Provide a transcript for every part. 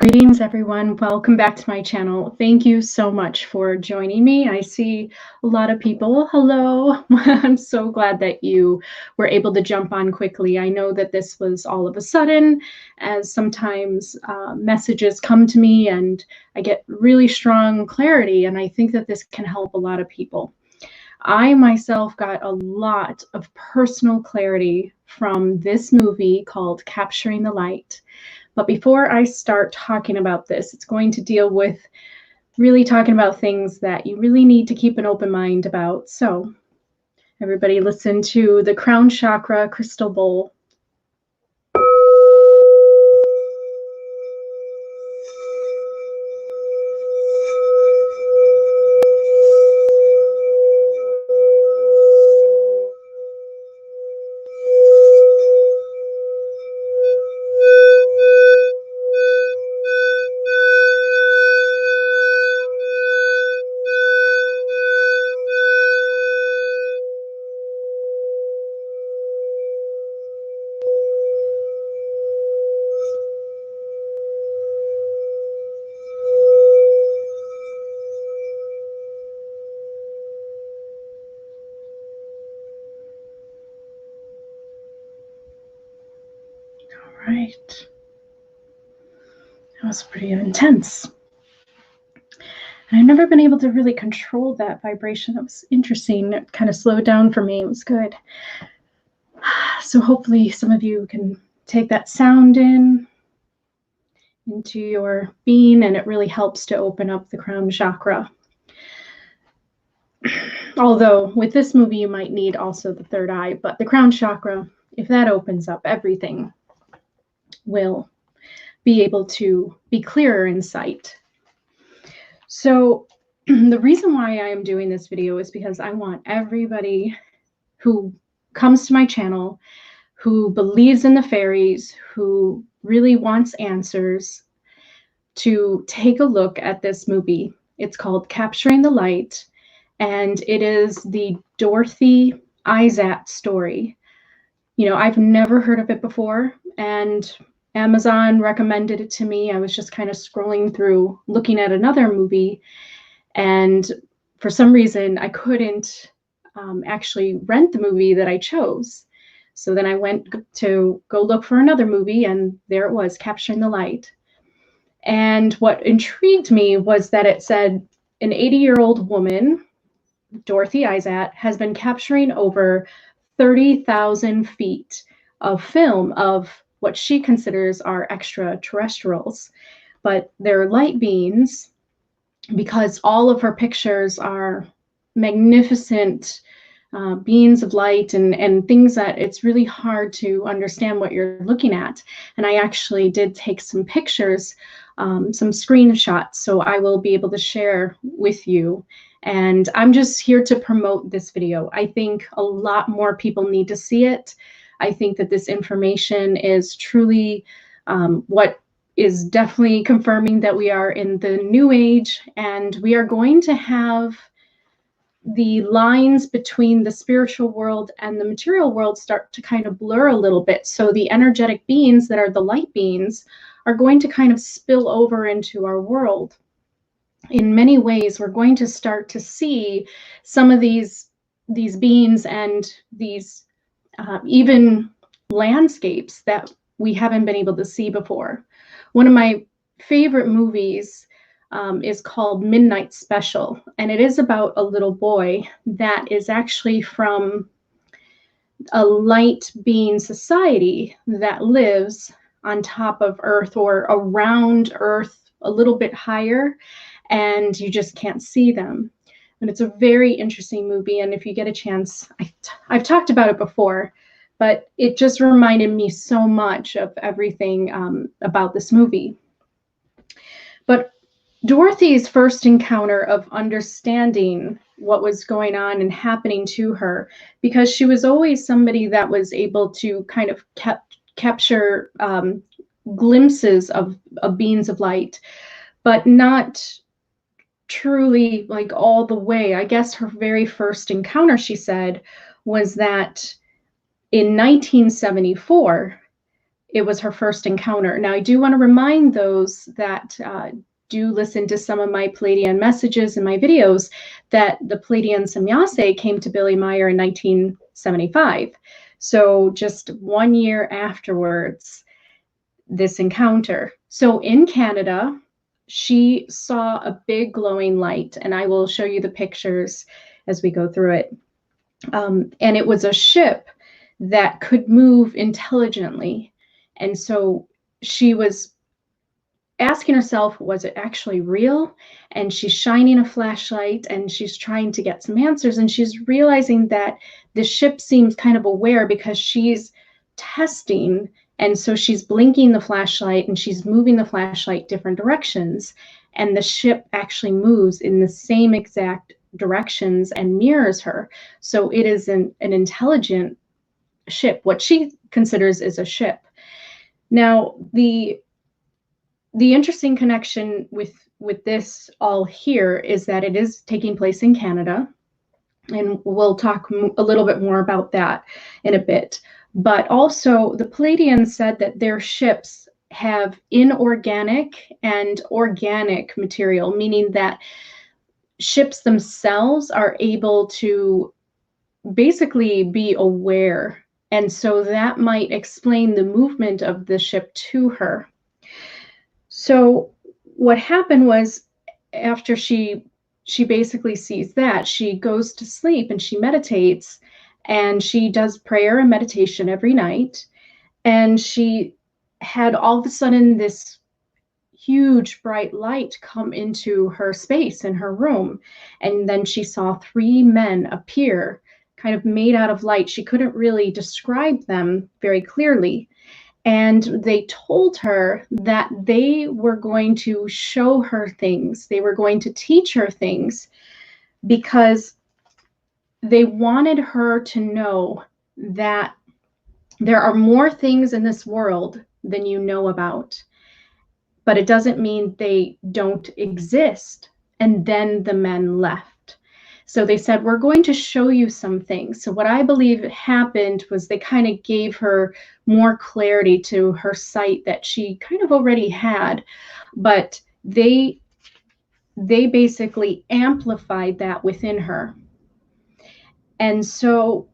Greetings, everyone. Welcome back to my channel. Thank you so much for joining me. I see a lot of people. Hello. I'm so glad that you were able to jump on quickly. I know that this was all of a sudden, as sometimes messages come to me and I get really strong clarity, and I think that this can help a lot of people. I myself got a lot of personal clarity from this movie called Capturing the Light. But before I start talking about this, it's going to deal with really talking about things that you really need to keep an open mind about. So everybody listen to the crown chakra crystal bowl. Right. That was pretty intense. And I've never been able to really control that vibration. That was interesting. It kind of slowed down for me. It was good. So hopefully some of you can take that sound into your being, and it really helps to open up the crown chakra. Although with this movie, you might need also the third eye, but the crown chakra, if that opens up, everything will be able to be clearer in sight. So the reason why I am doing this video is because I want everybody who comes to my channel, who believes in the fairies, who really wants answers, to take a look at this movie. It's called Capturing the Light, and it is the Dorothy Izatt story. You know, I've never heard of it before, and Amazon recommended it to me. I was just kind of scrolling through, looking at another movie, and for some reason I couldn't actually rent the movie that I chose. So then I went to go look for another movie, and there it was, Capturing the Light. And what intrigued me was that it said an 80-year-old woman, Dorothy Izatt, has been capturing over 30,000 feet of film of what she considers are extraterrestrials, but they're light beings, because all of her pictures are magnificent beings of light and things that it's really hard to understand what you're looking at. And I actually did take some pictures, some screenshots, so I will be able to share with you. And I'm just here to promote this video. I think a lot more people need to see it. I think that this information is truly what is definitely confirming that we are in the new age, and we are going to have the lines between the spiritual world and the material world start to kind of blur a little bit. So the energetic beings that are the light beings are going to kind of spill over into our world. In many ways, we're going to start to see some of these beings and these even landscapes that we haven't been able to see before. One of my favorite movies is called Midnight Special, and it is about a little boy that is actually from a light being society that lives on top of Earth or around Earth, a little bit higher, and you just can't see them. And it's a very interesting movie, and if you get a chance, I've talked about it before, but it just reminded me so much of everything about this movie. But Dorothy's first encounter of understanding what was going on and happening to her, because she was always somebody that was able to kind of capture glimpses of beings of light, but not truly like all the way. I guess her very first encounter, she said, was that in 1974, it was her first encounter. Now, I do want to remind those that do listen to some of my Pleiadian messages in my videos that the Pleiadian Semyase came to Billy Meier in 1975. So just 1 year afterwards, this encounter. So in Canada, she saw a big glowing light, and I will show you the pictures as we go through it. And it was a ship that could move intelligently. And so she was asking herself, was it actually real? And she's shining a flashlight and she's trying to get some answers. And she's realizing that the ship seems kind of aware because she's testing. And so she's blinking the flashlight and she's moving the flashlight different directions. And the ship actually moves in the same exact directions and mirrors her. So it is an intelligent ship, what she considers is a ship. Now, the interesting connection with this all here is that it is taking place in Canada, and we'll talk a little bit more about that in a bit. But also, the Pleiadians said that their ships have inorganic and organic material, meaning that ships themselves are able to basically be aware. And so that might explain the movement of the ship to her. So what happened was, after she basically sees that, she goes to sleep and she meditates, and she does prayer and meditation every night. And she had all of a sudden this huge bright light come into her space in her room. And then she saw 3 men appear, kind of made out of light. She couldn't really describe them very clearly. And they told her that they were going to show her things. They were going to teach her things because they wanted her to know that there are more things in this world than you know about. But it doesn't mean they don't exist. And then the men left. So they said, we're going to show you some things. So what I believe happened was they kind of gave her more clarity to her sight that she kind of already had, but they basically amplified that within her. And so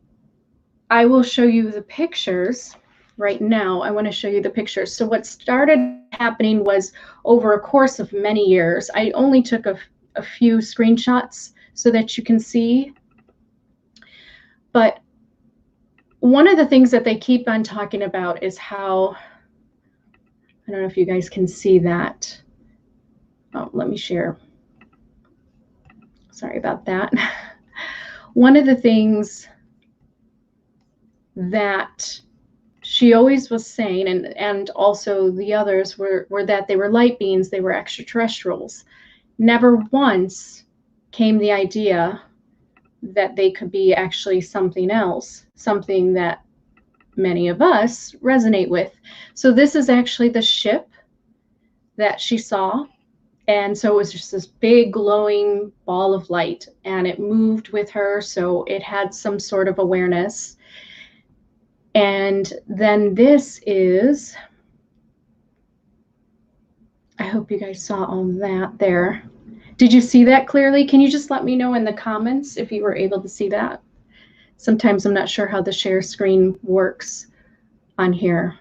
I will show you the pictures right now. I want to show you the pictures. So what started happening was, over a course of many years, I only took a few screenshots so that you can see. But one of the things that they keep on talking about is how, I don't know if you guys can see that. Oh, let me share. Sorry about that. One of the things that she always was saying, and also the others were that they were light beings, they were extraterrestrials. Never once came the idea that they could be actually something else, something that many of us resonate with. So this is actually the ship that she saw. And so it was just this big glowing ball of light, and it moved with her. So it had some sort of awareness. And then this is, I hope you guys saw all that there. Did you see that clearly? Can you just let me know in the comments if you were able to see that? Sometimes I'm not sure how the share screen works on here.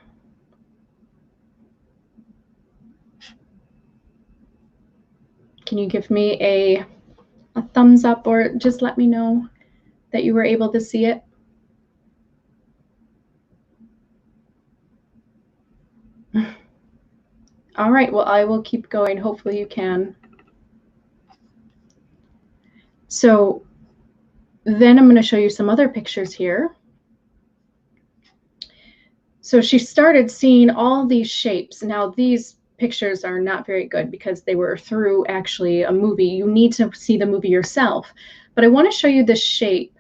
Can you give me a thumbs up, or just let me know that you were able to see it? All right, well, I will keep going. Hopefully you can. So then I'm going to show you some other pictures here. So she started seeing all these shapes. Now, these pictures are not very good because they were through actually a movie. You need to see the movie yourself. But I want to show you this shape.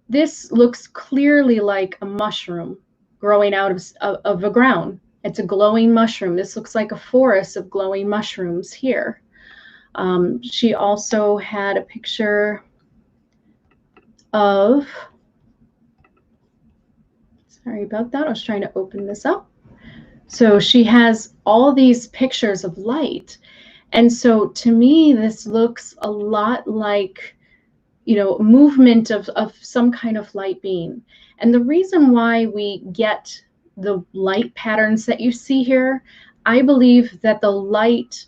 This looks clearly like a mushroom growing out of the ground. It's a glowing mushroom. This looks like a forest of glowing mushrooms here. She also had a picture of, sorry about that, I was trying to open this up. So she has all these pictures of light. And so to me, this looks a lot like, movement of some kind of light being. And the reason why we get the light patterns that you see here, I believe that the light,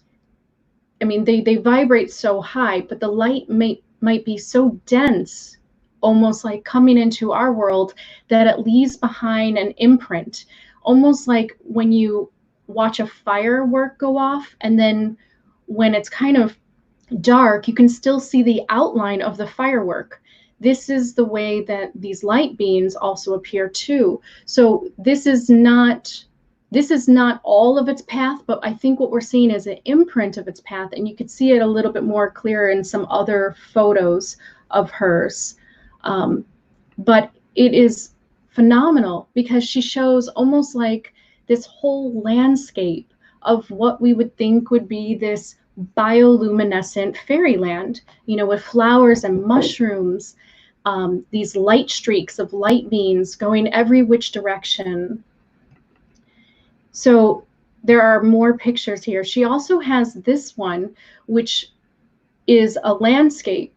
I mean, they vibrate so high, but the light might be so dense, almost like coming into our world, that it leaves behind an imprint, almost like when you watch a firework go off, and then when it's kind of dark, you can still see the outline of the firework. This is the way that these light beams also appear too. So this is not all of its path, but I think what we're seeing is an imprint of its path, and you could see it a little bit more clear in some other photos of hers. But it is phenomenal because she shows almost like this whole landscape of what we would think would be this bioluminescent fairyland, with flowers and mushrooms, these light streaks of light beams going every which direction. So there are more pictures here. She also has this one, which is a landscape.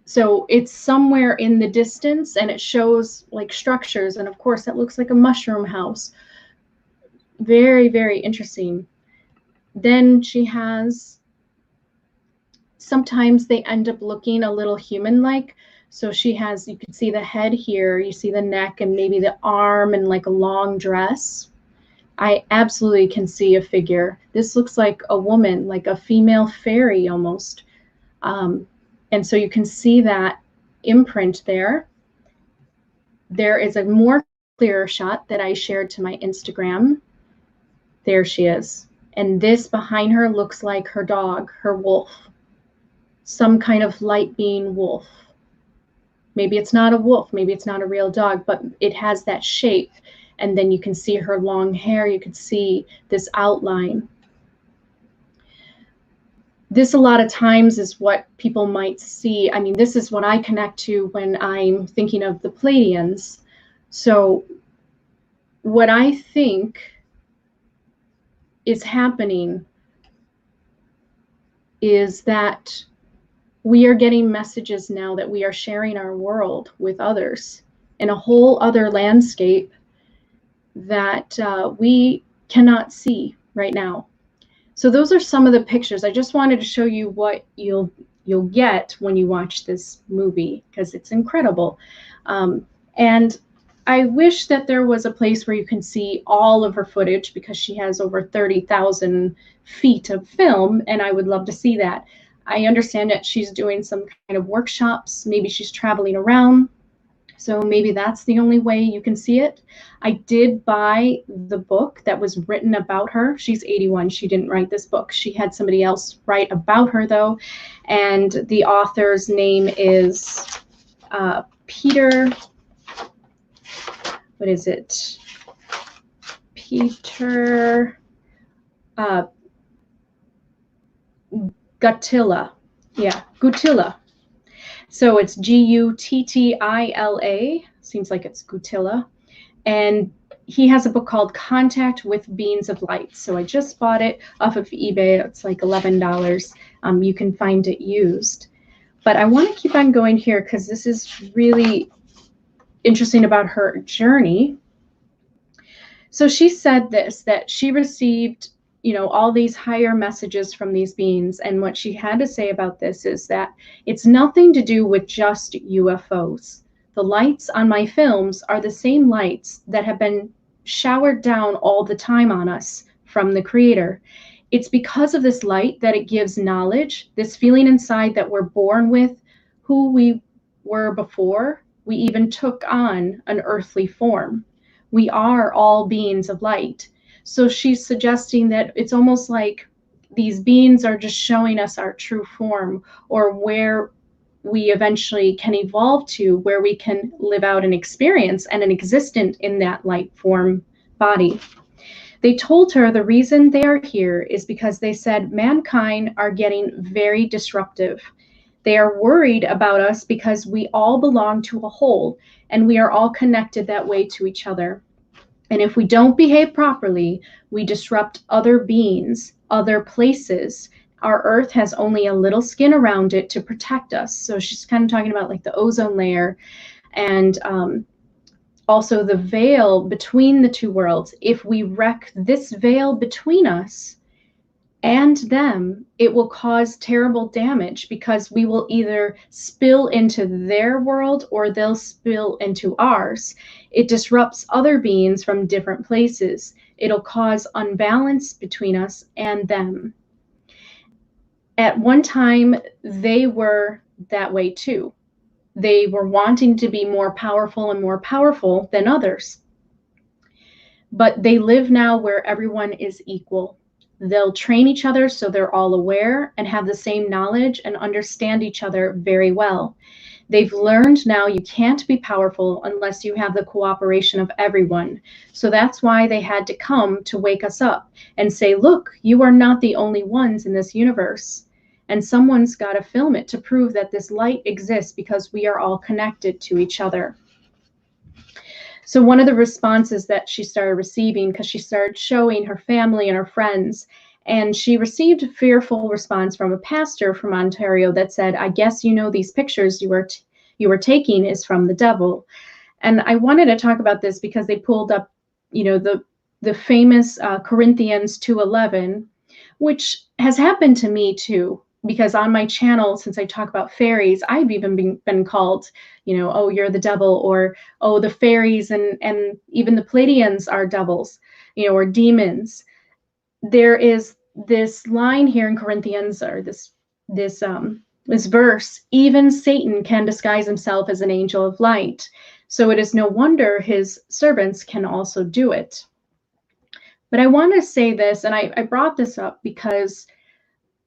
So it's somewhere in the distance, and it shows like structures, and of course it looks like a mushroom house. Very, very interesting. Then she has, sometimes they end up looking a little human-like. So she has, you can see the head here, you see the neck and maybe the arm and like a long dress. I absolutely can see a figure. This looks like a woman, like a female fairy almost. And so you can see that imprint there. There is a more clearer shot that I shared to my Instagram. There she is. And this behind her looks like her dog, her wolf. Some kind of light being wolf. Maybe it's not a wolf, maybe it's not a real dog, but it has that shape. And then you can see her long hair, you can see this outline. This a lot of times is what people might see. I mean, this is what I connect to when I'm thinking of the Pleiadians. So what I think is happening is that we are getting messages now that we are sharing our world with others in a whole other landscape that we cannot see right now. So those are some of the pictures. I just wanted to show you what you'll get when you watch this movie, because it's incredible. And I wish that there was a place where you can see all of her footage, because she has over 30,000 feet of film, and I would love to see that. I understand that she's doing some kind of workshops. Maybe she's traveling around. So maybe that's the only way you can see it. I did buy the book that was written about her. She's 81. She didn't write this book. She had somebody else write about her, though. And the author's name is Peter. What is it? Peter Guttilla. Yeah, Guttilla. So it's Guttila. Seems like it's Guttilla. And he has a book called Contact with Beings of Light. So I just bought it off of eBay. It's like $11. You can find it used. But I want to keep on going here because this is really interesting about her journey. So she said this, that she received, all these higher messages from these beings. And what she had to say about this is that it's nothing to do with just UFOs. The lights on my films are the same lights that have been showered down all the time on us from the Creator. It's because of this light that it gives knowledge, this feeling inside that we're born with, who we were before we even took on an earthly form. We are all beings of light. So she's suggesting that it's almost like these beings are just showing us our true form, or where we eventually can evolve to, where we can live out an experience and an existence in that light form body. They told her the reason they are here is because they said mankind are getting very disruptive. They are worried about us because we all belong to a whole, and we are all connected that way to each other. And if we don't behave properly, we disrupt other beings, other places. Our earth has only a little skin around it to protect us. So she's kind of talking about like the ozone layer and also the veil between the two worlds. If we wreck this veil between us and them, it will cause terrible damage because we will either spill into their world or they'll spill into ours. It disrupts other beings from different places. It'll cause unbalance between us and them. At one time, they were that way too. They were wanting to be more powerful and more powerful than others. But they live now where everyone is equal. They'll train each other so they're all aware and have the same knowledge and understand each other very well. They've learned now you can't be powerful unless you have the cooperation of everyone. So that's why they had to come to wake us up and say, look, you are not the only ones in this universe. And someone's got to film it to prove that this light exists because we are all connected to each other. So one of the responses that she started receiving, because she started showing her family and her friends, and she received a fearful response from a pastor from Ontario that said, I guess you know these pictures you were taking is from the devil. And I wanted to talk about this because they pulled up, the famous Corinthians 2:11, which has happened to me too. Because on my channel, since I talk about fairies, I've even been called, oh, you're the devil, or oh, the fairies and even the Pleiadians are devils, or demons. There is this line here in Corinthians, or this verse, even Satan can disguise himself as an angel of light. So it is no wonder his servants can also do it. But I want to say this, and I brought this up because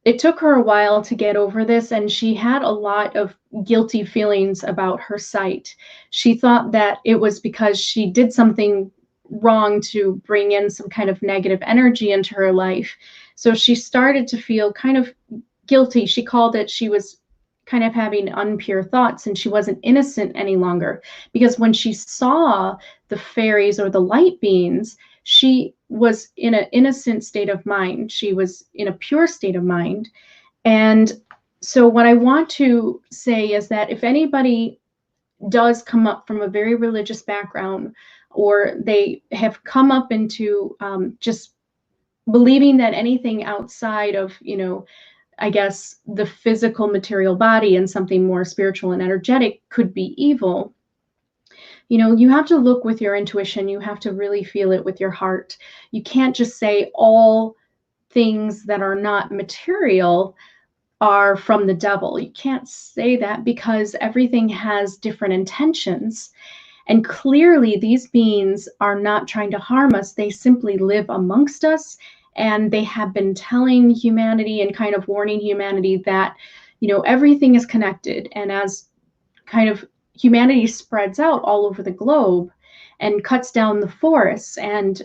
it took her a while to get over this, and she had a lot of guilty feelings about her sight. She thought that it was because she did something wrong to bring in some kind of negative energy into her life. So she started to feel kind of guilty. She called it, she was kind of having unpure thoughts and she wasn't innocent any longer. Because when she saw the fairies or the light beings, she was in an innocent state of mind. She was in a pure state of mind. And so what I want to say is that if anybody does come up from a very religious background, or they have come up into just believing that anything outside of, I guess, the physical material body and something more spiritual and energetic could be evil, you have to look with your intuition. You have to really feel it with your heart. You can't just say all things that are not material are from the devil. You can't say that because everything has different intentions. And clearly these beings are not trying to harm us. They simply live amongst us, and they have been telling humanity and kind of warning humanity that, everything is connected. And as kind of humanity spreads out all over the globe and cuts down the forests and,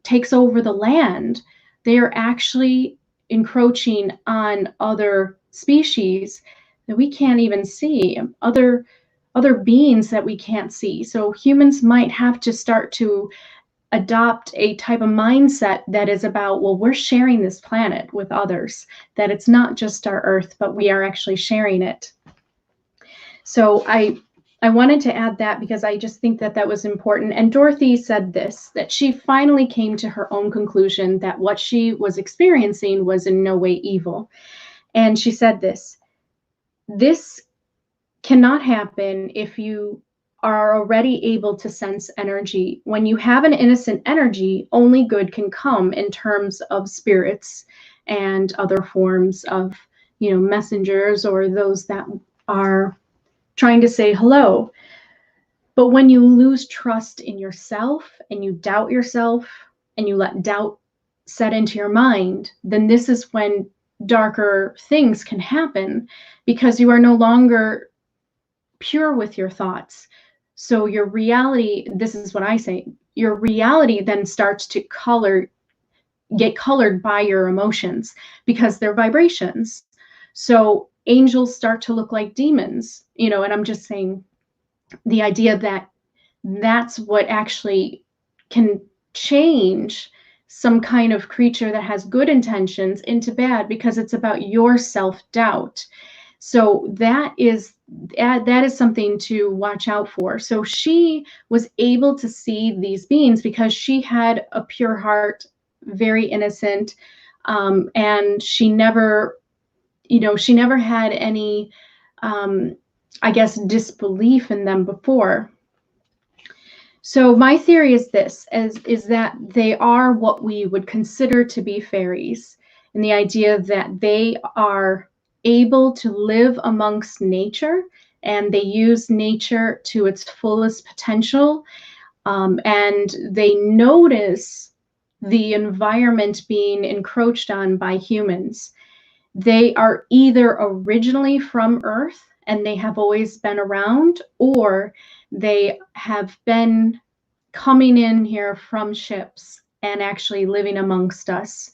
takes over the land, they are actually encroaching on other species that we can't even see, other beings that we can't see. So humans might have to start to adopt a type of mindset that is about, well, we're sharing this planet with others, that it's not just our Earth, but we are actually sharing it. So I wanted to add that because I just think that was important. And Dorothy said this, that she finally came to her own conclusion that what she was experiencing was in no way evil. And she said this cannot happen if you are already able to sense energy. When you have an innocent energy, only good can come in terms of spirits and other forms of, messengers or those that are trying to say hello. But when you lose trust in yourself and you doubt yourself and you let doubt set into your mind, then this is when darker things can happen, because you are no longer pure with your thoughts. So your reality, this is what I say, your reality then starts to get colored by your emotions because they're vibrations. So angels start to look like demons, and I'm just saying the idea that that's what actually can change some kind of creature that has good intentions into bad, because it's about your self-doubt. So that is something to watch out for. So she was able to see these beings because she had a pure heart, very innocent, and she never, she never had any, I guess, disbelief in them before. So my theory is this, is that they are what we would consider to be fairies, and the idea that they are able to live amongst nature, and they use nature to its fullest potential, and they notice the environment being encroached on by humans. They are either originally from Earth and they have always been around, or they have been coming in here from ships and actually living amongst us.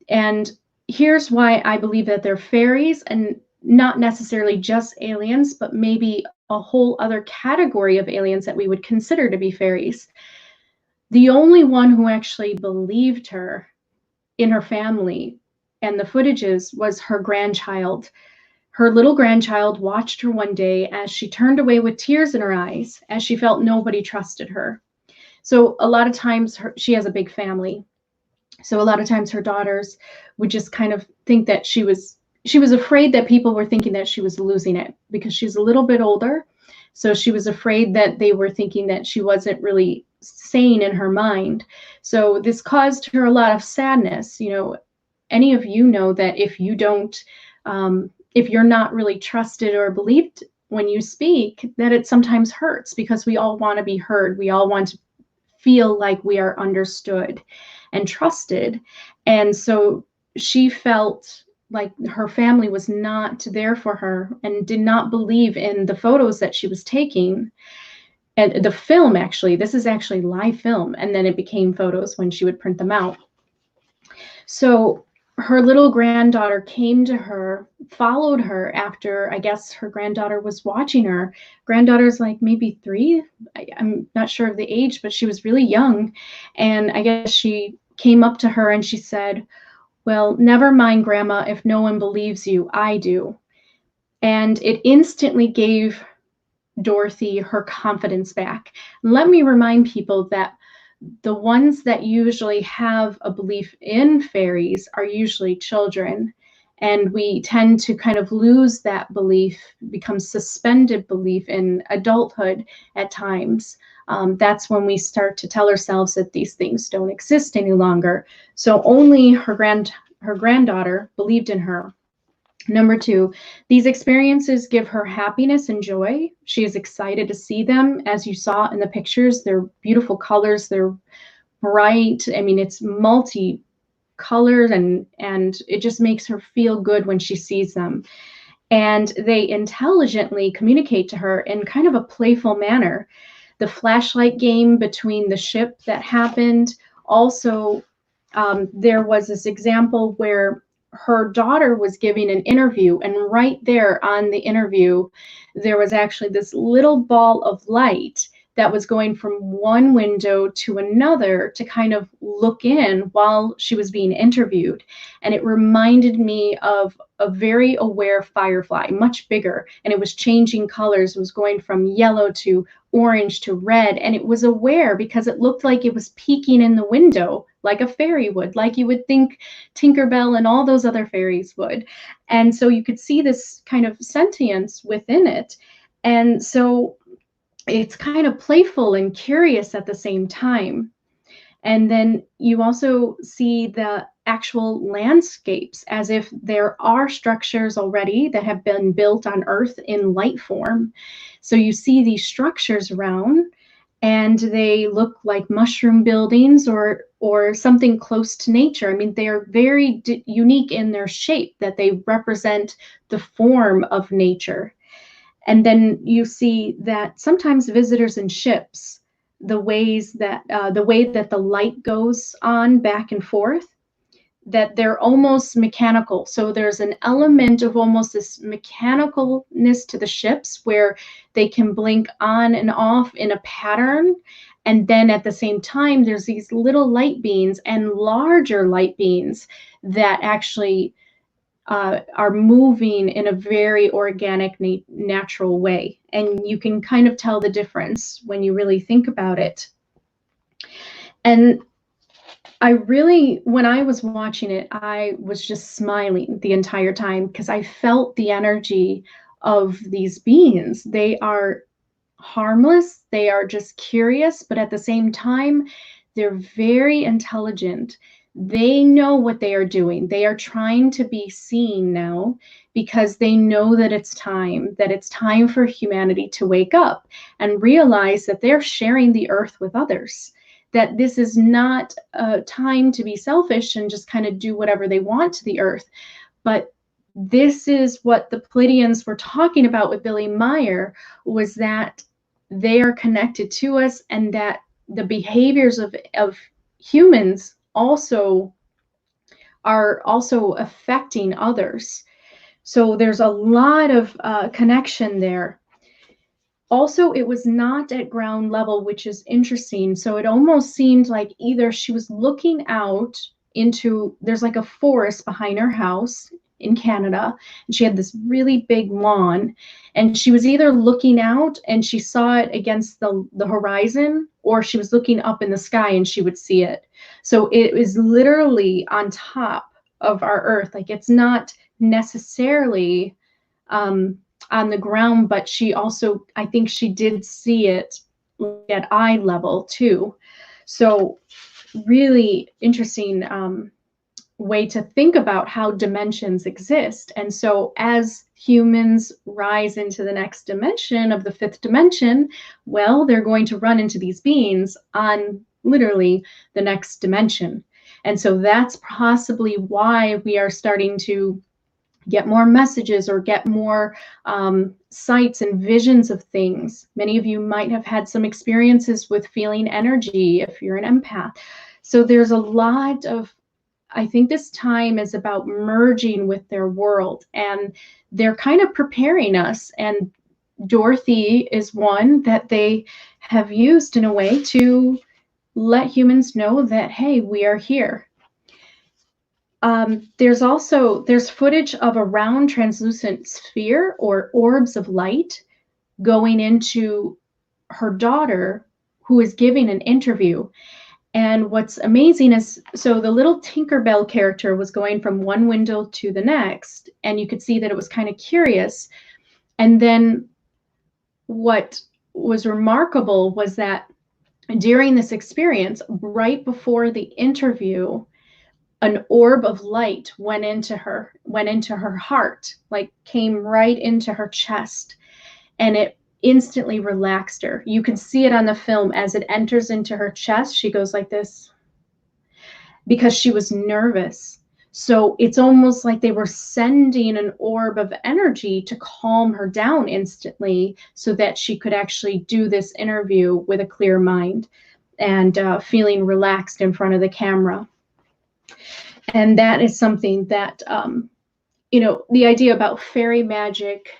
And here's why I believe that they're fairies, and not necessarily just aliens, but maybe a whole other category of aliens that we would consider to be fairies. The only one who actually believed her in her family and the footages was her grandchild. Her little grandchild watched her one day as she turned away with tears in her eyes, as she felt nobody trusted her. So a lot of times she has a big family. So a lot of times her daughters would just kind of think that she was afraid that people were thinking that she was losing it, because she's a little bit older. So she was afraid that they were thinking that she wasn't really sane in her mind. So this caused her a lot of sadness. Any of you know that if you don't, if you're not really trusted or believed when you speak, that it sometimes hurts, because we all want to be heard. We all want to feel like we are understood and trusted. And so she felt like her family was not there for her and did not believe in the photos that she was taking. And the film, actually, this is actually live film, and then it became photos when she would print them out. So her little granddaughter came to her, followed her after, I guess her granddaughter was watching her. Granddaughter's like maybe 3. I'm not sure of the age, but she was really young. And I guess she came up to her and she said, "Well, never mind, Grandma, if no one believes you, I do." And it instantly gave Dorothy her confidence back. Let me remind people that the ones that usually have a belief in fairies are usually children, and we tend to kind of lose that belief, become suspended belief in adulthood at times. That's when we start to tell ourselves that these things don't exist any longer. So only her granddaughter believed in her. Number 2, these experiences give her happiness and joy. She is excited to see them. As you saw in the pictures, they're beautiful colors. They're bright. I mean, it's multi-colored, and it just makes her feel good when she sees them. And they intelligently communicate to her in kind of a playful manner. The flashlight game between the ship that happened. Also, there was this example where her daughter was giving an interview, and right there on the interview, there was actually this little ball of light that was going from one window to another to kind of look in while she was being interviewed. And it reminded me of a very aware firefly, much bigger, and it was changing colors. It was going from yellow to orange to red, and it was aware because it looked like it was peeking in the window like a fairy would, like you would think Tinkerbell and all those other fairies would. And so you could see this kind of sentience within it. And so it's kind of playful and curious at the same time. And then you also see the actual landscapes as if there are structures already that have been built on Earth in light form. So you see these structures around, and they look like mushroom buildings or something close to nature. I mean, they are very unique in their shape, that they represent the form of nature. And then you see that sometimes visitors in ships, the way that the light goes on back and forth, that they're almost mechanical. So there's an element of almost this mechanicalness to the ships where they can blink on and off in a pattern. And then at the same time, there's these little light beings and larger light beings that actually are moving in a very organic, natural way. And you can kind of tell the difference when you really think about it. And I really, when I was watching it, I was just smiling the entire time because I felt the energy of these beings. They are harmless, they are just curious, but at the same time, they're very intelligent. They know what they are doing. They are trying to be seen now because they know that it's time for humanity to wake up and realize that they're sharing the earth with others. That this is not a time to be selfish and just kind of do whatever they want to the earth, but this is what the Pleiadians were talking about with Billy Meyer, was that they are connected to us and that the behaviors of humans also are also affecting others. So there's a lot of connection there. Also, it was not at ground level, which is interesting. So it almost seemed like either she was looking out into, there's like a forest behind her house in Canada, and she had this really big lawn, and she was either looking out and she saw it against the horizon, or she was looking up in the sky and she would see it. So it was literally on top of our earth. Like, it's not necessarily on the ground, but she also, I think she did see it at eye level too. So really interesting way to think about how dimensions exist. And so as humans rise into the next dimension of the fifth dimension, well, they're going to run into these beings on literally the next dimension. And so that's possibly why we are starting to get more messages or get more sights and visions of things. Many of you might have had some experiences with feeling energy if you're an empath. So there's a lot of, I think this time is about merging with their world, and they're kind of preparing us. And Dorothy is one that they have used in a way to let humans know that, hey, we are here. There's footage of a round translucent sphere or orbs of light going into her daughter, who is giving an interview. And what's amazing is, so the little Tinkerbell character was going from one window to the next, and you could see that it was kind of curious. And then what was remarkable was that during this experience, right before the interview, an orb of light went into her heart, like came right into her chest, and it instantly relaxed her. You can see it on the film as it enters into her chest. She goes like this because she was nervous. So it's almost like they were sending an orb of energy to calm her down instantly so that she could actually do this interview with a clear mind and feeling relaxed in front of the camera. And that is something that, the idea about fairy magic,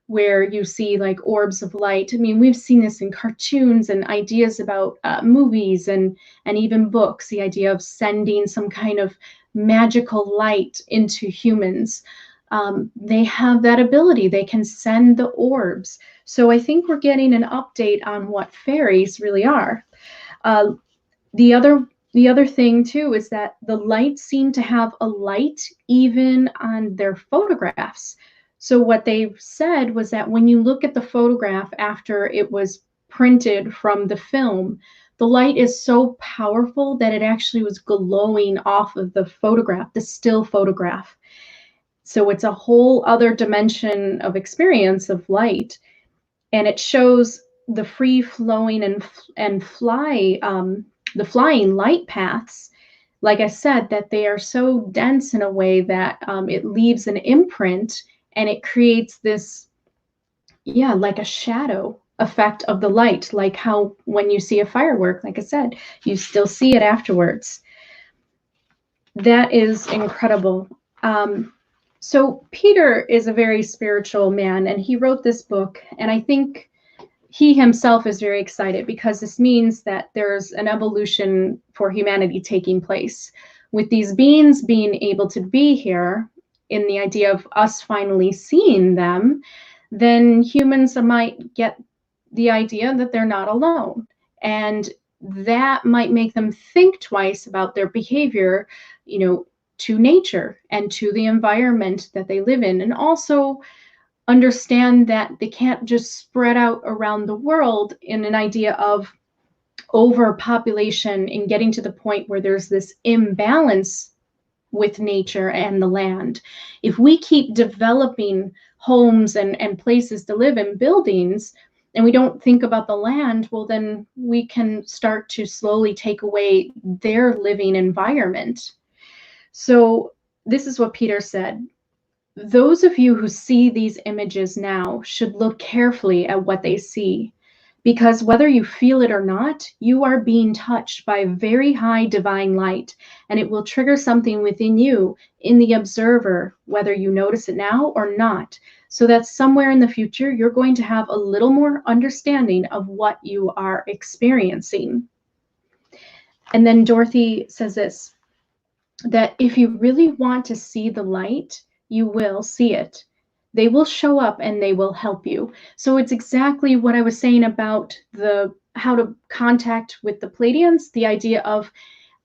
where you see like orbs of light. I mean, we've seen this in cartoons and ideas about movies and even books, the idea of sending some kind of magical light into humans. They have that ability. They can send the orbs. So I think we're getting an update on what fairies really are. The other thing too is that the lights seem to have a light even on their photographs. So what they said was that when you look at the photograph after it was printed from the film, the light is so powerful that it actually was glowing off of the photograph, the still photograph. So it's a whole other dimension of experience of light, and it shows the free flowing and the flying light paths. Like I said, that they are so dense in a way that it leaves an imprint, and it creates this, like a shadow effect of the light, like how when you see a firework, like I said, you still see it afterwards. That is incredible. So Peter is a very spiritual man, and he wrote this book, and I think he himself is very excited because this means that there's an evolution for humanity taking place. With these beings being able to be here, in the idea of us finally seeing them, then humans might get the idea that they're not alone. And that might make them think twice about their behavior, to nature and to the environment that they live in. And also understand that they can't just spread out around the world in an idea of overpopulation and getting to the point where there's this imbalance with nature and the land. If we keep developing homes and places to live in, buildings, and we don't think about the land, well, then we can start to slowly take away their living environment. So this is what Peter said. Those of you who see these images now should look carefully at what they see, because whether you feel it or not, you are being touched by very high divine light, and it will trigger something within you, in the observer, whether you notice it now or not, so that somewhere in the future, you're going to have a little more understanding of what you are experiencing. And then Dorothy says this, that if you really want to see the light, you will see it. They will show up and they will help you. So it's exactly what I was saying about how to contact with the Pleiadians, the idea of,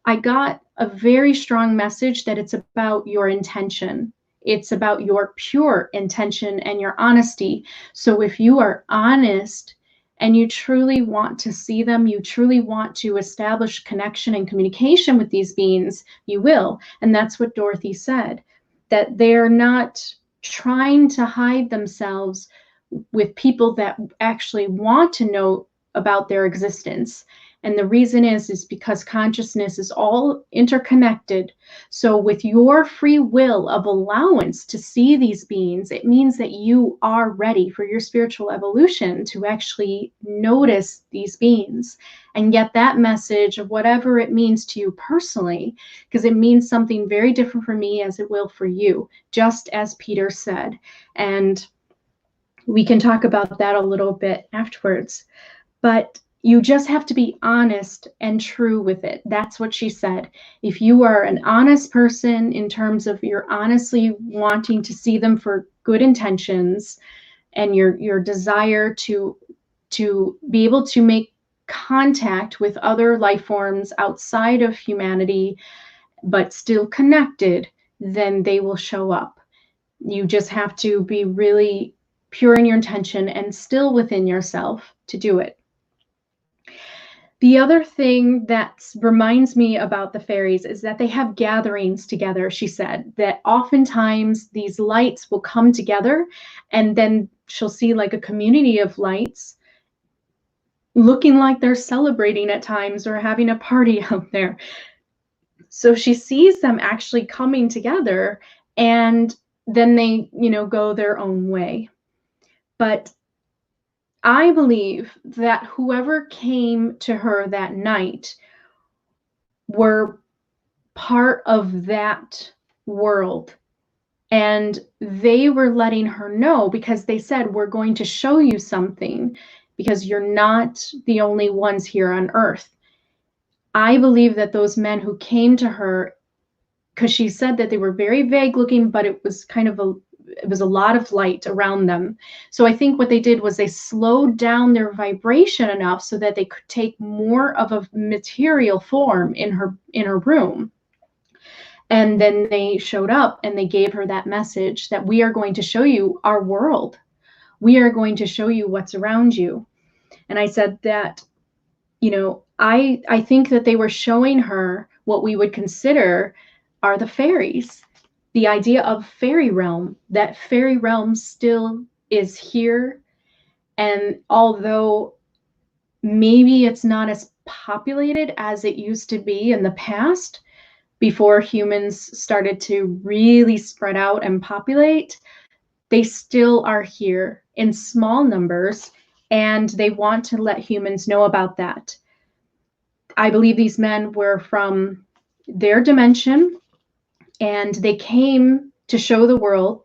I got a very strong message that it's about your intention. It's about your pure intention and your honesty. So if you are honest and you truly want to see them, you truly want to establish connection and communication with these beings, you will. And that's what Dorothy said, that they're not trying to hide themselves with people that actually want to know about their existence. And the reason is because consciousness is all interconnected. So with your free will of allowance to see these beings, it means that you are ready for your spiritual evolution to actually notice these beings and get that message of whatever it means to you personally, because it means something very different for me as it will for you, just as Peter said. And we can talk about that a little bit afterwards. But you just have to be honest and true with it. That's what she said. If you are an honest person in terms of you're honestly wanting to see them for good intentions, and your desire to be able to make contact with other life forms outside of humanity, but still connected, then they will show up. You just have to be really pure in your intention and still within yourself to do it. The other thing that reminds me about the fairies is that they have gatherings together, she said, that oftentimes these lights will come together, and then she'll see like a community of lights looking like they're celebrating at times or having a party out there. So she sees them actually coming together, and then they, go their own way. But I believe that whoever came to her that night were part of that world. And they were letting her know, because they said, we're going to show you something, because you're not the only ones here on Earth. I believe that those men who came to her, because she said that they were very vague looking, but it was a lot of light around them. So I think what they did was they slowed down their vibration enough so that they could take more of a material form in her room. And then they showed up and they gave her that message that we are going to show you our world. We are going to show you what's around you. And I said that, I think that they were showing her what we would consider are the fairies. The idea of fairy realm, that fairy realm still is here. And although maybe it's not as populated as it used to be in the past, before humans started to really spread out and populate, they still are here in small numbers, and they want to let humans know about that. I believe these men were from their dimension, and they came to show the world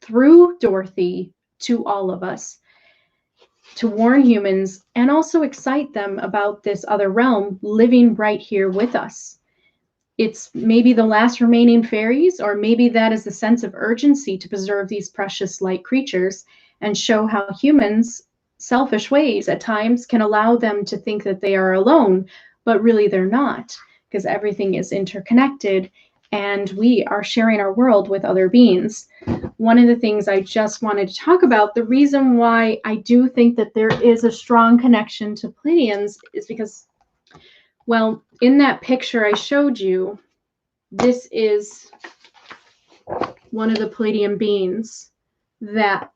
through Dorothy to all of us. to warn humans and also excite them about this other realm living right here with us. It's maybe the last remaining fairies, or maybe that is the sense of urgency to preserve these precious light creatures and show how humans' selfish ways at times can allow them to think that they are alone, but really they're not, because everything is interconnected and we are sharing our world with other beings. One of the things I just wanted to talk about, the reason why I do think that there is a strong connection to Pleiadians is because, well, in that picture I showed you, this is one of the Pleiadian beings that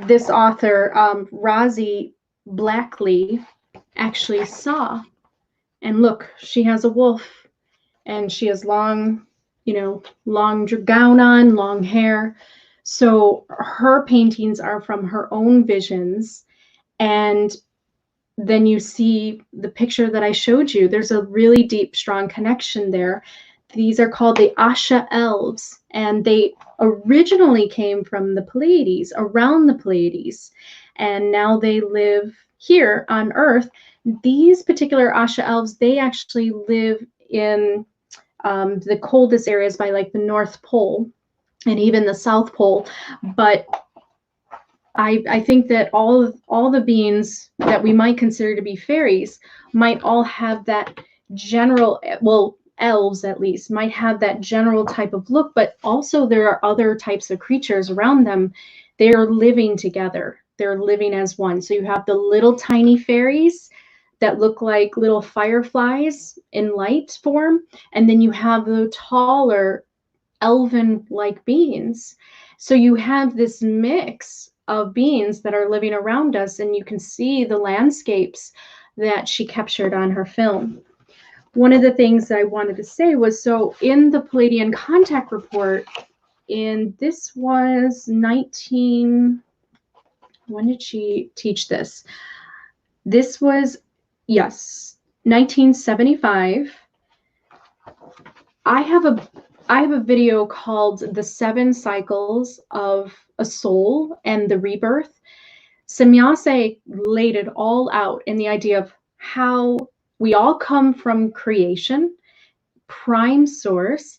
this author, Rosie Blackley, actually saw. And look, she has a wolf, and she has long, long gown on, long hair. So her paintings are from her own visions. And then you see the picture that I showed you. There's a really deep, strong connection there. These are called the Asha elves, and they originally came from the Pleiades, around the Pleiades, and now they live here on Earth. These particular Asha elves, they actually live in the coldest areas by like the North Pole and even the South Pole. But I think that all the beings that we might consider to be fairies might all have that general, well, elves at least might have that general type of look, but also there are other types of creatures around them. They're living together. They're living as one. So you have the little tiny fairies that look like little fireflies in light form, and then you have the taller elven-like beings. So you have this mix of beings that are living around us, and you can see the landscapes that she captured on her film. One of the things that I wanted to say was, so in the Pleiadian contact report, this was when did she teach this? This was, yes, 1975. I have a video called The 7 Cycles of a Soul and the Rebirth. Semyase laid it all out in the idea of how we all come from creation, prime source,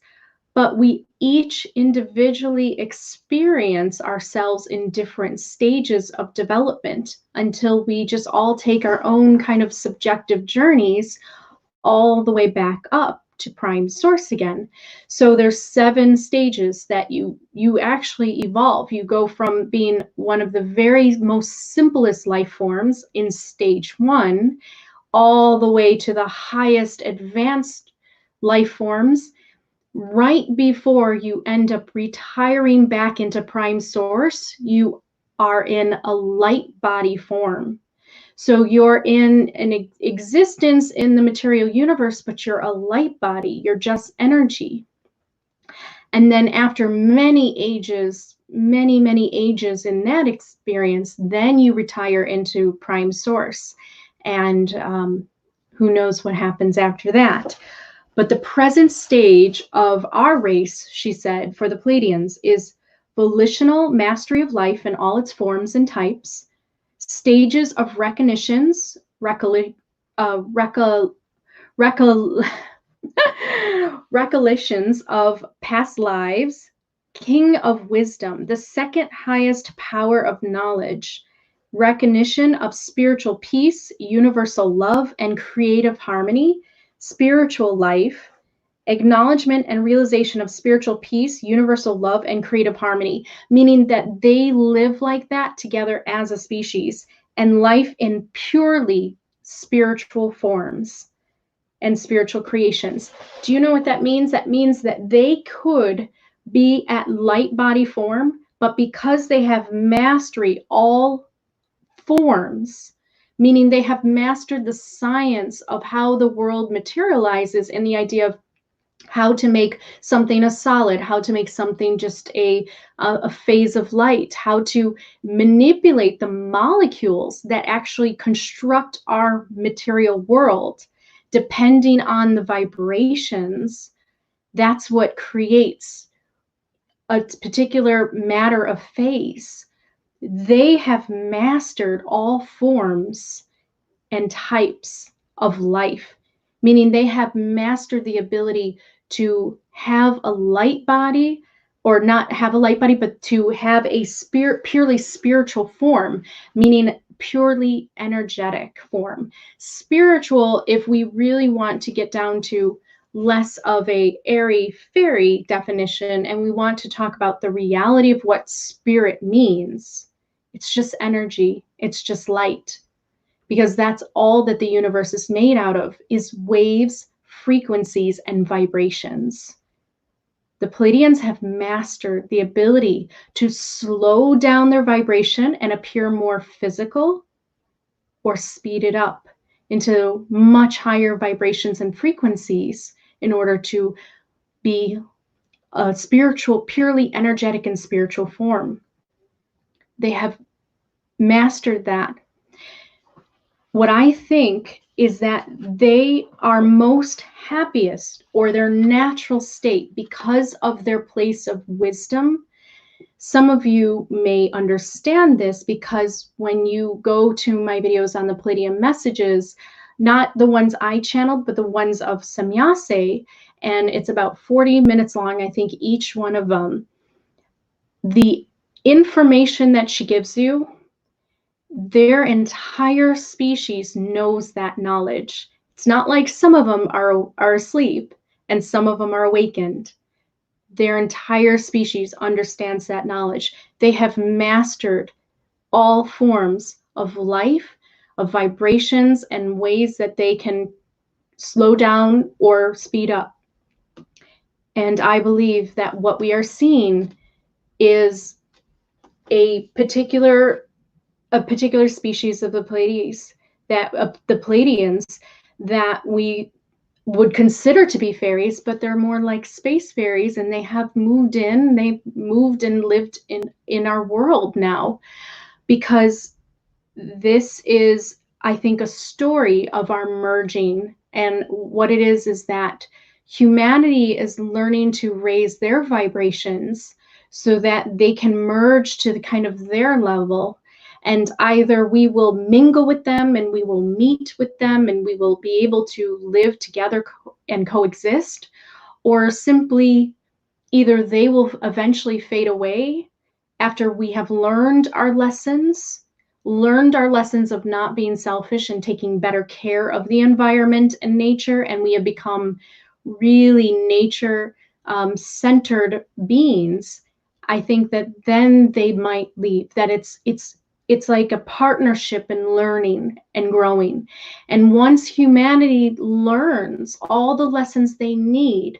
but we each individually experience ourselves in different stages of development until we just all take our own kind of subjective journeys all the way back up to prime source again. So there's 7 stages that you actually evolve. You go from being one of the very most simplest life forms in stage 1 all the way to the highest advanced life forms right before you end up retiring back into prime source. You are in a light body form. So you're in an existence in the material universe, but you're a light body. You're just energy. And then after many ages in that experience, then you retire into prime source. And who knows what happens after that. But the present stage of our race, she said, for the Pleiadians is volitional mastery of life in all its forms and types, stages of recollections of past lives, king of wisdom, the second highest power of knowledge, recognition of spiritual peace, universal love, and creative harmony, spiritual life, acknowledgement and realization of spiritual peace, universal love, and creative harmony, meaning that they live like that together as a species, and life in purely spiritual forms and spiritual creations. Do you know what that means? That means that they could be at light body form, but because they have mastery all forms, meaning they have mastered the science of how the world materializes and the idea of how to make something a solid, how to make something just a phase of light, how to manipulate the molecules that actually construct our material world, depending on the vibrations. That's what creates a particular matter of phase. They have mastered all forms and types of life, meaning they have mastered the ability to have a light body, or not have a light body, but to have a purely spiritual form, meaning purely energetic form. Spiritual, if we really want to get down to less of a airy fairy definition, and we want to talk about the reality of what spirit means, it's just energy, it's just light, because that's all that the universe is made out of, is waves, frequencies, and vibrations. The Pleiadians have mastered the ability to slow down their vibration and appear more physical, or speed it up into much higher vibrations and frequencies in order to be a spiritual, purely energetic and spiritual form. They have mastered that. What I think is that they are most happiest, or their natural state, because of their place of wisdom. Some of you may understand this because when you go to my videos on the Pleiadian messages, not the ones I channeled, but the ones of Semyase, and it's about 40 minutes long, I think, each one of them, the information that she gives you, their entire species knows that knowledge. It's not like some of them are asleep and some of them are awakened. Their entire species understands that knowledge. They have mastered all forms of life, of vibrations, and ways that they can slow down or speed up. And I believe that what we are seeing is a particular species of the Pleiades, that the Pleiadians, that we would consider to be fairies, but they're more like space fairies, and they have moved in, they've moved and lived in our world now, because this is, I think, a story of our merging. And what it is that humanity is learning to raise their vibrations so that they can merge to the kind of their level. And either we will mingle with them and we will meet with them and we will be able to live together and coexist, or simply either they will eventually fade away after we have learned our lessons of not being selfish and taking better care of the environment and nature, and we have become really nature centered beings. I think that then they might leave, that it's like a partnership in learning and growing. And once humanity learns all the lessons they need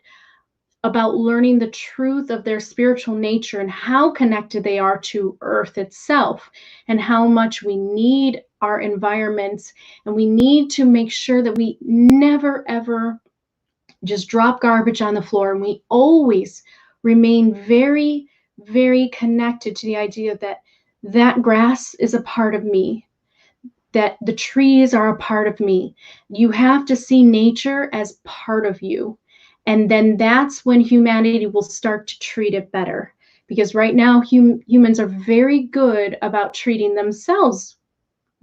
about learning the truth of their spiritual nature and how connected they are to Earth itself, and how much we need our environments, and we need to make sure that we never ever just drop garbage on the floor, and we always remain very, very connected to the idea that that grass is a part of me, that the trees are a part of me. You have to see nature as part of you. And then that's when humanity will start to treat it better. Because right now, humans are very good about treating themselves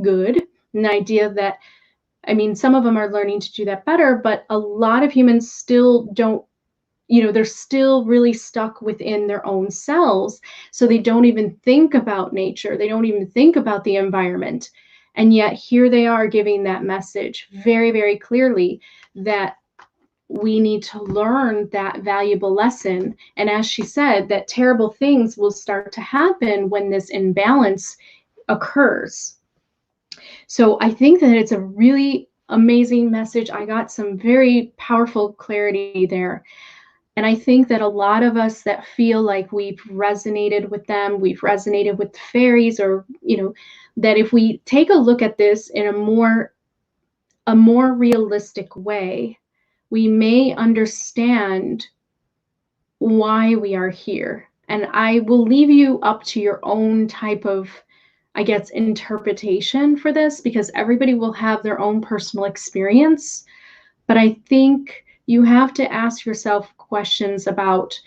good. An idea that, I mean, some of them are learning to do that better, but a lot of humans still don't, they're still really stuck within their own selves. So they don't even think about nature. They don't even think about the environment. And yet here they are giving that message very, very clearly, that we need to learn that valuable lesson. And as she said, that terrible things will start to happen when this imbalance occurs. So I think that it's a really amazing message. I got some very powerful clarity there. And I think that a lot of us that feel like we've resonated with them, we've resonated with the fairies, or, that if we take a look at this in a more realistic way, we may understand why we are here. And I will leave you up to your own type of, I guess, interpretation for this, because everybody will have their own personal experience. But I think you have to ask yourself questions about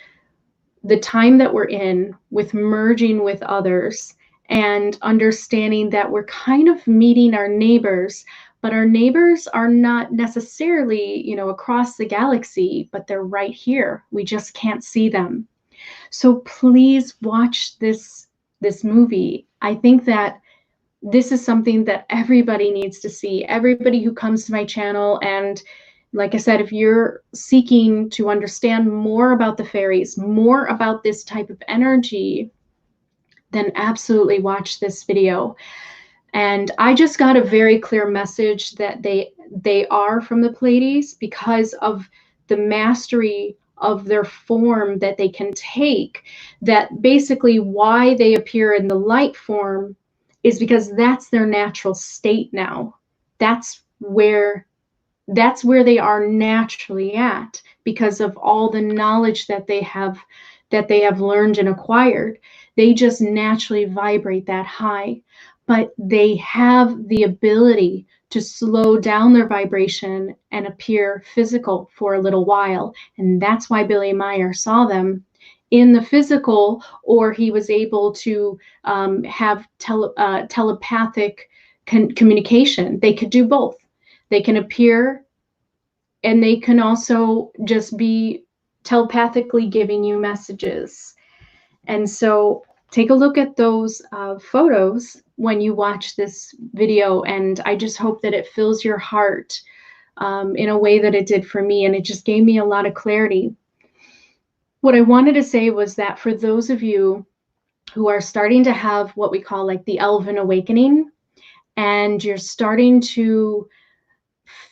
the time that we're in with merging with others, and understanding that we're kind of meeting our neighbors, but our neighbors are not necessarily, you know, across the galaxy, but they're right here. We just can't see them. So please watch this movie. I think that this is something that everybody needs to see. Everybody who comes to my channel, and like I said, if you're seeking to understand more about the fairies, more about this type of energy, then absolutely watch this video. And I just got a very clear message that they are from the Pleiades because of the mastery of their form that they can take, that basically why they appear in the light form is because that's their natural state now. That's where they are naturally at, because of all the knowledge that they have learned and acquired. They just naturally vibrate that high, but they have the ability to slow down their vibration and appear physical for a little while. And that's why Billy Meier saw them in the physical, or he was able to have telepathic communication. They could do both. They can appear, and they can also just be telepathically giving you messages. And so take a look at those photos when you watch this video, and I just hope that it fills your heart in a way that it did for me, and it just gave me a lot of clarity. What I wanted to say was that for those of you who are starting to have what we call like the elven awakening, and you're starting to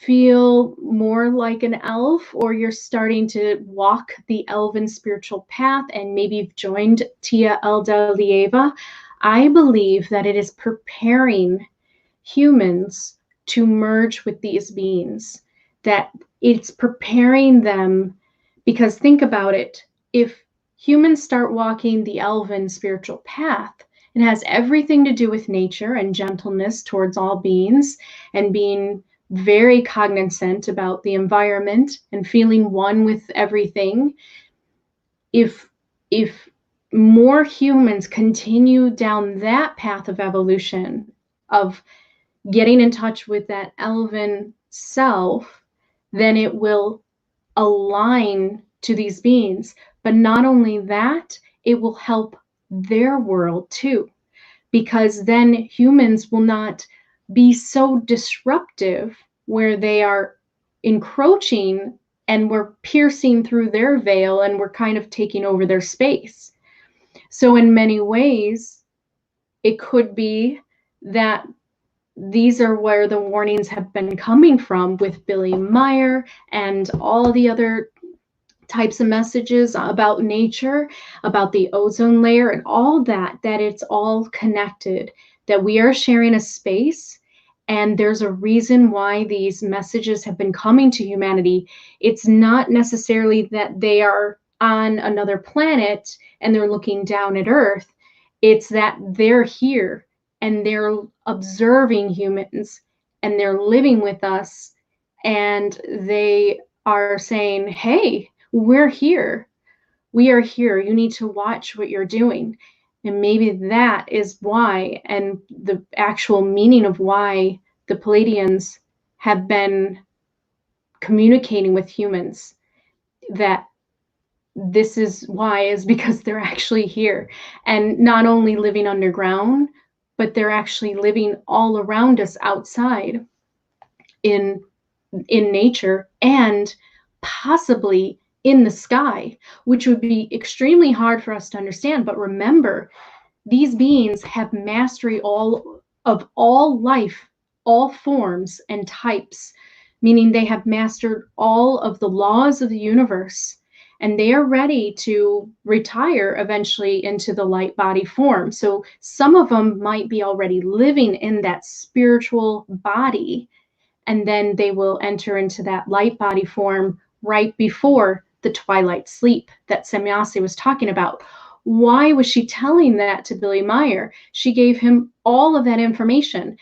feel more like an elf, or you're starting to walk the elven spiritual path, and maybe you've joined Tia Elda Lieva, I believe that it is preparing humans to merge with these beings, that it's preparing them. Because think about it, if humans start walking the elven spiritual path, it has everything to do with nature and gentleness towards all beings, and being very cognizant about the environment and feeling one with everything. If more humans continue down that path of evolution, of getting in touch with that elven self, then it will align to these beings. But not only that, it will help their world too, because then humans will not be so disruptive where they are encroaching and we're piercing through their veil and we're kind of taking over their space. So in many ways, it could be that these are where the warnings have been coming from with Billy Meier and all the other types of messages about nature, about the ozone layer and all that, that it's all connected, that we are sharing a space, and there's a reason why these messages have been coming to humanity. It's not necessarily that they are on another planet and they're looking down at Earth. It's that they're here and they're observing humans and they're living with us, and they are saying, hey, we're here. We are here. You need to watch what you're doing. And maybe that is why, and the actual meaning of why the Pleiadians have been communicating with humans, that this is why, is because they're actually here, and not only living underground, but they're actually living all around us outside in nature, and possibly in the sky, which would be extremely hard for us to understand. But remember, these beings have mastery of all life, all forms and types, meaning they have mastered all of the laws of the universe, and they are ready to retire eventually into the light body form. So some of them might be already living in that spiritual body, and then they will enter into that light body form right before the twilight sleep that Semyase was talking about. Why was she telling that to Billy Meier? She gave him all of that information.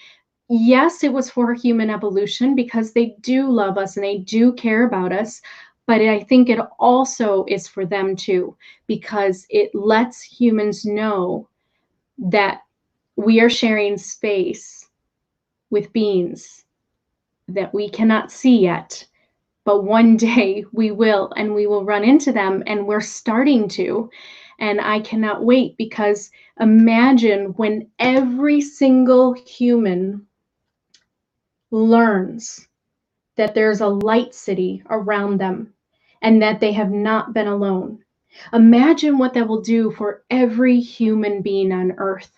Yes, it was for human evolution, because they do love us and they do care about us, but I think it also is for them too, because it lets humans know that We are sharing space with beings that we cannot see yet, but one day we will, and we will run into them, and we're starting to. And I cannot wait, because imagine when every single human learns that there's a light city around them and that they have not been alone. Imagine what that will do for every human being on Earth.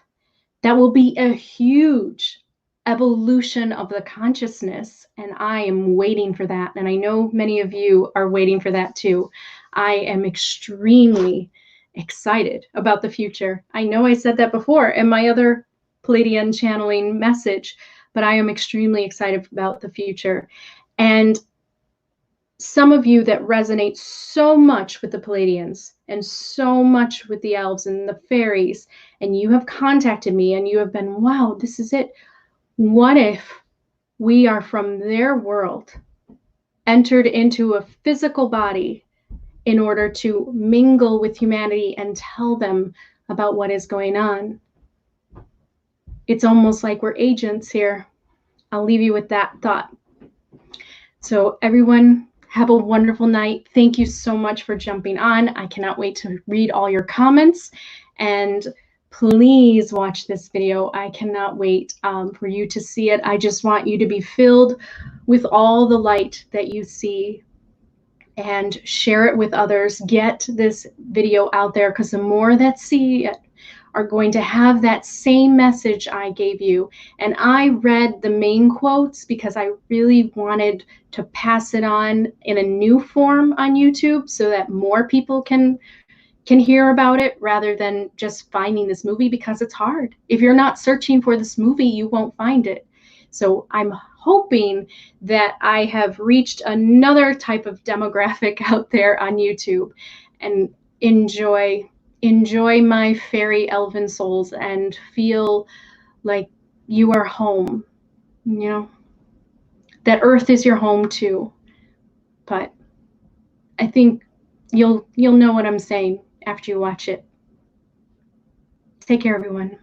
That will be a huge evolution of the consciousness, and I am waiting for that. And I know many of you are waiting for that too. I am extremely excited about the future. I know I said that before in my other Pleiadian channeling message, but I am extremely excited about the future. And some of you that resonate so much with the Pleiadians and so much with the elves and the fairies, and you have contacted me and you have been, wow, this is it. What if we are from their world, entered into a physical body in order to mingle with humanity and tell them about what is going on? It's almost like we're agents here. I'll leave you with that thought. So everyone, have a wonderful night. Thank you so much for jumping on. I cannot wait to read all your comments, and please watch this video. I cannot wait for you to see it. I just want you to be filled with all the light that you see, and share it with others. Get this video out there, because the more that see it are going to have that same message I gave you. And I read the main quotes because I really wanted to pass it on in a new form on YouTube so that more people can hear about it, rather than just finding this movie, because it's hard. If you're not searching for this movie, you won't find it. So I'm hoping that I have reached another type of demographic out there on YouTube. And enjoy my fairy elven souls and feel like you are home. You know, that Earth is your home too. But I think you'll know what I'm saying after you watch it. Take care, everyone.